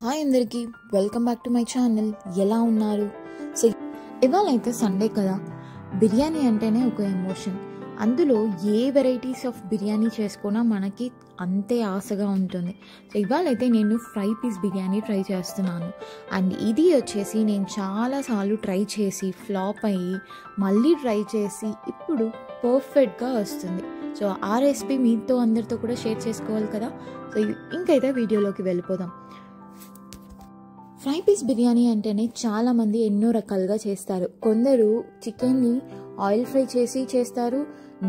Hi అందరికీ, welcome back to my channel. ఎలా ఉన్నారు? సో ఇవాళ అయితే సండే కదా. బిర్యానీ అంటేనే ఒక ఎమోషన్. అందులో ఏ వెరైటీస్ ఆఫ్ బిర్యానీ చేసుకున్నా మనకి అంతే ఆశగా ఉంటుంది. సో ఇవాళైతే నేను ఫ్రై పీస్ బిర్యానీ ట్రై చేస్తున్నాను. అండ్ ఇది వచ్చేసి నేను చాలాసార్లు ట్రై చేసి ఫ్లాప్ అయ్యి మళ్ళీ ట్రై చేసి ఇప్పుడు పర్ఫెక్ట్గా వస్తుంది. సో ఆ రెసిపీ మీతో అందరితో కూడా షేర్ చేసుకోవాలి కదా. సో ఇంకైతే వీడియోలోకి వెళ్ళిపోదాం. ఫ్రై పీస్ బిర్యానీ అంటేనే చాలామంది ఎన్నో రకాలుగా చేస్తారు. కొందరు చికెన్ని ఆయిల్ ఫ్రై చేసి చేస్తారు.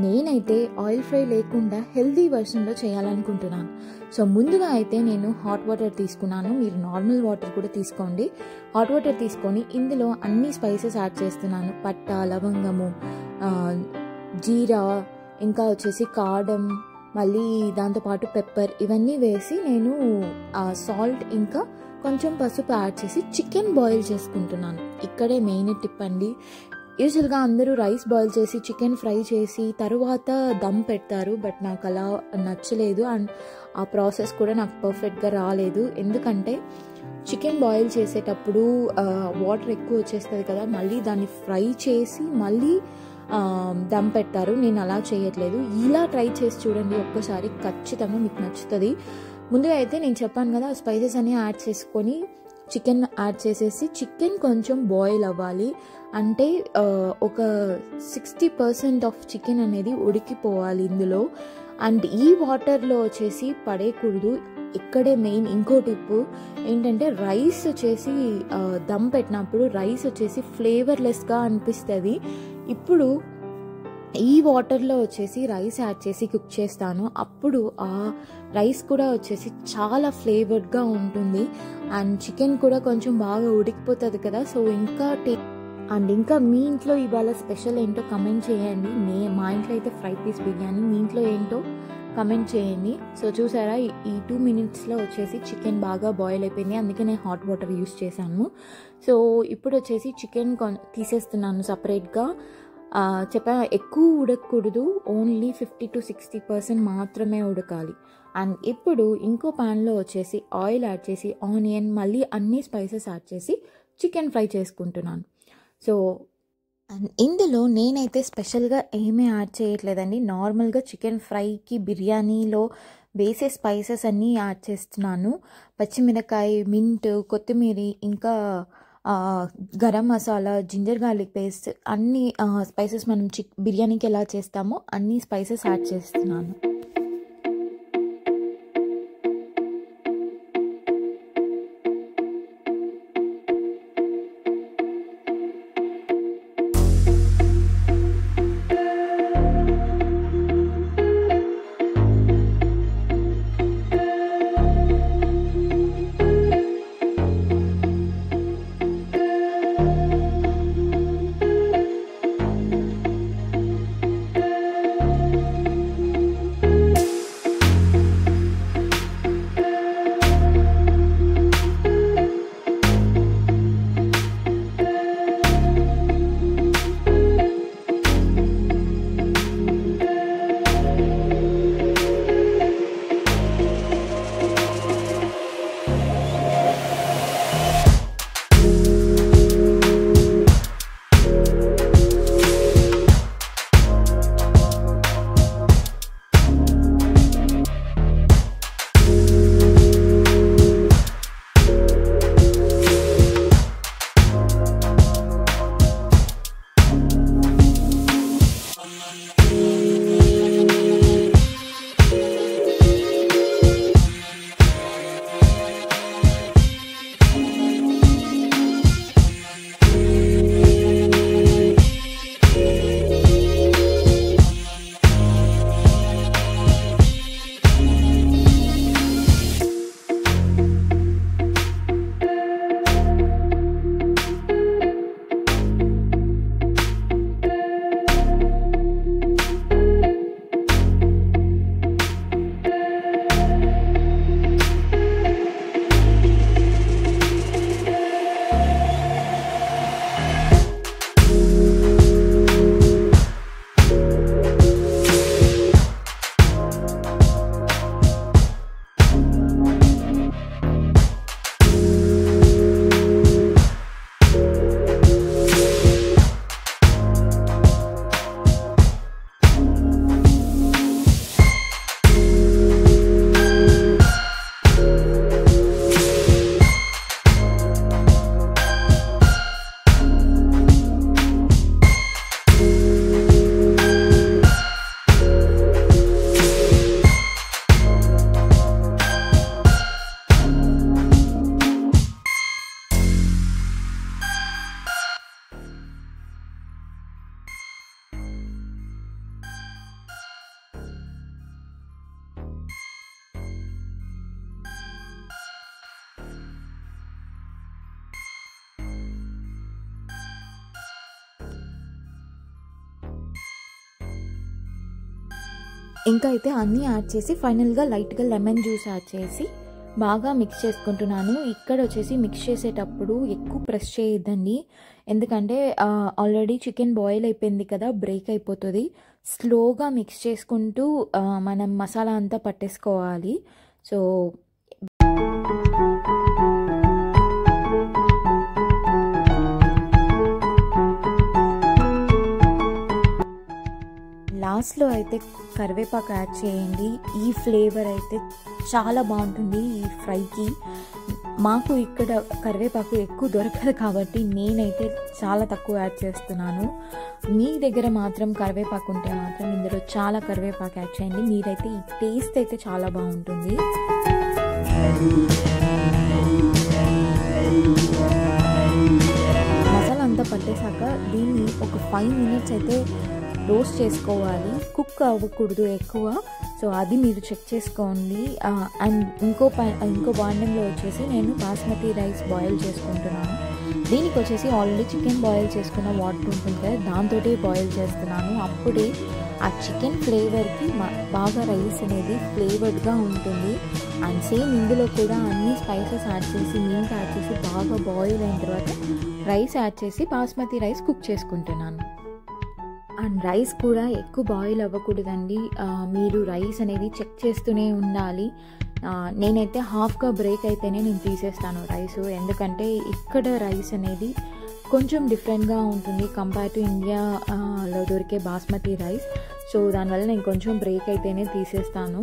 నేనైతే ఆయిల్ ఫ్రై లేకుండా హెల్దీ వర్షన్లో చేయాలనుకుంటున్నాను. సో ముందుగా అయితే నేను హాట్ వాటర్ తీసుకున్నాను. మీరు నార్మల్ వాటర్ కూడా తీసుకోండి. హాట్ వాటర్ తీసుకొని ఇందులో అన్ని స్పైసెస్ యాడ్ చేస్తున్నాను. పట్ట, లవంగము, జీరా, ఇంకా వచ్చేసి కారం, మళ్ళీ దాంతోపాటు పెప్పర్, ఇవన్నీ వేసి నేను సాల్ట్ ఇంకా కొంచెం పసుపు యాడ్ చేసి చికెన్ బాయిల్ చేసుకుంటున్నాను. ఇక్కడే మెయిన్ టిప్ అండి. యూజువల్గా అందరూ రైస్ బాయిల్ చేసి చికెన్ ఫ్రై చేసి తరువాత దమ్ పెడతారు. బట్ నాకు అలా నచ్చలేదు అండ్ ఆ ప్రాసెస్ కూడా నాకు పర్ఫెక్ట్గా రాలేదు. ఎందుకంటే చికెన్ బాయిల్ చేసేటప్పుడు వాటర్ ఎక్కువ వచ్చేస్తుంది కదా, మళ్ళీ దాన్ని ఫ్రై చేసి మళ్ళీ దమ్ పెడతారు. నేను అలా చేయట్లేదు. ఇలా ట్రై చేసి చూడండి ఒక్కసారి, ఖచ్చితంగా మీకు నచ్చుతుంది. ముందుగా అయితే నేను చెప్పాను కదా, స్పైసెస్ అన్నీ యాడ్ చేసుకొని చికెన్ యాడ్ చేసేసి చికెన్ కొంచెం బాయిల్ అవ్వాలి. అంటే ఒక 60% ఆఫ్ చికెన్ అనేది ఉడికిపోవాలి ఇందులో. అండ్ ఈ వాటర్లో వచ్చేసి పడేయకూడదు. ఇక్కడే మెయిన్ ఇంకో టిప్ ఏంటంటే, రైస్ వచ్చేసి దమ్ పెట్టినప్పుడు రైస్ వచ్చేసి ఫ్లేవర్లెస్గా అనిపిస్తుంది. ఇప్పుడు ఈ వాటర్లో వచ్చేసి రైస్ యాడ్ చేసి కుక్ చేస్తాను. అప్పుడు ఆ రైస్ కూడా వచ్చేసి చాలా ఫ్లేవర్డ్గా ఉంటుంది అండ్ చికెన్ కూడా కొంచెం బాగా ఉడికిపోతుంది కదా. సో ఇంకా మీ ఇంట్లో ఇవాళ స్పెషల్ ఏంటో కమెంట్ చేయండి. మా ఇంట్లో అయితే ఫ్రై పీస్ బిర్యానీ, మీ ఇంట్లో ఏంటో కమెంట్ చేయండి. సో చూసారా, ఈ 2 minutesలో వచ్చేసి చికెన్ బాగా బాయిల్ అయిపోయింది. అందుకే నేను హాట్ వాటర్ యూస్ చేశాను. సో ఇప్పుడు వచ్చేసి చికెన్ తీసేస్తున్నాను సపరేట్గా. చెప్పా, ఎక్కువ ఉడకకూడదు, ఓన్లీ 50 to 60% మాత్రమే ఉడకాలి. అండ్ ఇప్పుడు ఇంకో ప్యాన్లో వచ్చేసి ఆయిల్ యాడ్ చేసి ఆనియన్, మళ్ళీ అన్ని స్పైసెస్ యాడ్ చేసి చికెన్ ఫ్రై చేసుకుంటున్నాను. సో అండ్ ఇందులో నేనైతే స్పెషల్గా ఏమీ యాడ్ చేయట్లేదండి. నార్మల్గా చికెన్ ఫ్రైకి బిర్యానీలో వేసే స్పైసెస్ అన్నీ యాడ్ చేస్తున్నాను. పచ్చిమిరకాయ, మింట్, కొత్తిమీర, ఇంకా garam masala, ginger garlic paste, అన్ని స్పైసెస్ మనం బిర్యానీకి ఎలా చేస్తామో అన్ని స్పైసెస్ యాడ్ చేస్తున్నాను. ఇంకా అయితే అన్నీ యాడ్ చేసి ఫైనల్గా లైట్గా లెమన్ జ్యూస్ యాడ్ చేసి బాగా మిక్స్ చేసుకుంటున్నాను. ఇక్కడ వచ్చేసి మిక్స్ చేసేటప్పుడు ఎక్కువ ప్రెస్ చేయొద్దండి, ఎందుకంటే ఆల్రెడీ చికెన్ బాయిల్ అయిపోయింది కదా, బ్రేక్ అయిపోతుంది. స్లోగా మిక్స్ చేసుకుంటూ మనం మసాలా అంతా పట్టేసుకోవాలి. సో లాస్ట్లో అయితే కరివేపాకు యాడ్ చేయండి. ఈ ఫ్లేవర్ అయితే చాలా బాగుంటుంది ఈ ఫ్రైకి. మాకు ఇక్కడ కరివేపాకు ఎక్కువ దొరకదు కాబట్టి నేనైతే చాలా తక్కువ యాడ్ చేస్తున్నాను. మీ దగ్గర మాత్రం కరివేపాకు ఉంటే మాత్రం ఇందులో చాలా కరివేపాకు యాడ్ చేయండి. మీరైతే ఈ టేస్ట్ అయితే చాలా బాగుంటుంది. మసాలా అంతా పట్టేశాక దీన్ని ఒక 5 minutes అయితే రోస్ట్ చేసుకోవాలి. కుక్ అవ్వకూడదు ఎక్కువ. సో అది మీరు చెక్ చేసుకోండి. అండ్ ఇంకో బాండంలో వచ్చేసి నేను బాస్మతి రైస్ బాయిల్ చేసుకుంటున్నాను. దీనికి వచ్చేసి ఆల్రెడీ చికెన్ బాయిల్ చేసుకున్న వాటర్ ఉంటుంది కదా, దాంతో బాయిల్ చేస్తున్నాను. అప్పుడే ఆ చికెన్ ఫ్లేవర్కి బాగా రైస్ అనేది ఫ్లేవర్డ్గా ఉంటుంది. అండ్ సేమ్ ఇందులో కూడా అన్ని స్పైసెస్ యాడ్ చేసి మింట్ యాడ్ చేసి బాగా బాయిల్ అయిన తర్వాత రైస్ యాడ్ చేసి బాస్మతి రైస్ కుక్ చేసుకుంటున్నాను. అండ్ రైస్ కూడా ఎక్కువ బాయిల్ అవ్వకూడదండి, మీరు రైస్ అనేది చెక్ చేస్తూనే ఉండాలి. నేనైతే హాఫ్గా బ్రేక్ అయితేనే నేను తీసేస్తాను రైస్, ఎందుకంటే ఇక్కడ రైస్ అనేది కొంచెం డిఫరెంట్గా ఉంటుంది కంపేర్ టు ఇండియాలో దొరికే బాస్మతి రైస్. సో దానివల్ల నేను కొంచెం బ్రేక్ అయితేనే తీసేస్తాను.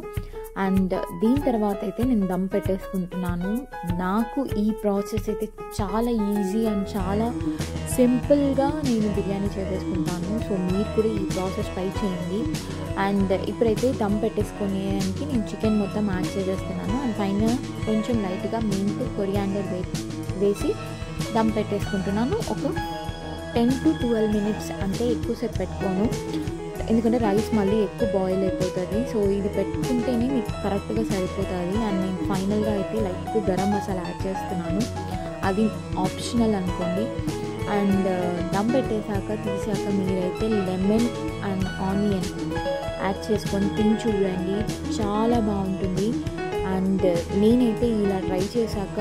అండ్ దీని తర్వాత అయితే నేను దమ్ పెట్టేసుకుంటున్నాను. నాకు ఈ ప్రాసెస్ అయితే చాలా ఈజీ అండ్ చాలా సింపుల్గా నేను బిర్యానీ చేసేసుకుంటాను. సో మీరు కూడా ఈ ప్రాసెస్ ట్రై చేయండి. అండ్ ఇప్పుడైతే దమ్ పెట్టేసుకునేదానికి నేను చికెన్ మొత్తం యాడ్ చేసేస్తున్నాను. అండ్ పైన కొంచెం లైట్గా మింట్ కొరియాండర్ వేసి దమ్ పెట్టేసుకుంటున్నాను. ఒక 10 to 12 minutes, అంటే ఎక్కువసేపు పెట్టుకోను, ఎందుకంటే రైస్ మళ్ళీ ఎక్కువ బాయిల్ అయిపోతుంది. సో ఇది పెట్టుకుంటేనే మీకు కరెక్ట్గా సరిపోతుంది. అండ్ నేను ఫైనల్గా అయితే లైట్ గరం మసాలా యాడ్ చేస్తున్నాను, అది ఆప్షనల్ అనుకోండి. అండ్ దమ్ పెట్టేశాక తీసాక మీరైతే లెమన్ అండ్ ఆనియన్ యాడ్ చేసుకొని తిని చూడండి, చాలా బాగుంటుంది. అండ్ నేనైతే ఇలా ట్రై చేశాక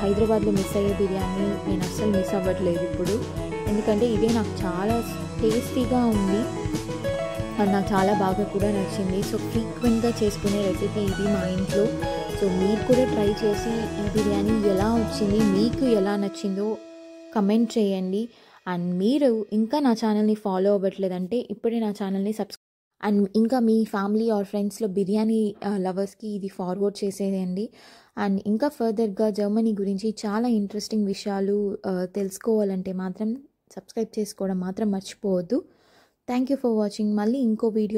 హైదరాబాద్లో మిస్ అయ్యే బిర్యానీ నేను అస్సలు మిస్ అవ్వట్లేదు ఇప్పుడు, ఎందుకంటే ఇదే నాకు చాలా టేస్టీగా ఉంది అండ్ నాకు చాలా బాగా కూడా నచ్చింది. సో ఫ్రీక్వెంట్గా చేసుకునే రెసిపీ ఇది మా ఇంట్లో. సో మీరు కూడా ట్రై చేసి ఈ బిర్యానీ ఎలా వచ్చింది, మీకు ఎలా నచ్చిందో కమెంట్ చేయండి. అండ్ మీరు ఇంకా నా ఛానల్ని ఫాలో అవ్వట్లేదంటే ఇప్పుడే నా ఛానల్ని అండ్ ఇంకా మీ ఫ్యామిలీ ఆర్ ఫ్రెండ్స్లో బిర్యానీ లవర్స్కి ఇది ఫార్వర్డ్ చేసేయండి. అండ్ ఇంకా ఫర్దర్గా జర్మనీ గురించి చాలా ఇంట్రెస్టింగ్ విషయాలు తెలుసుకోవాలంటే మాత్రం సబ్స్క్రైబ్ చేసుకోవడం మాత్రం మర్చిపోవద్దు. Thank you for watching. మళ్ళీ ఇంకో వీడియో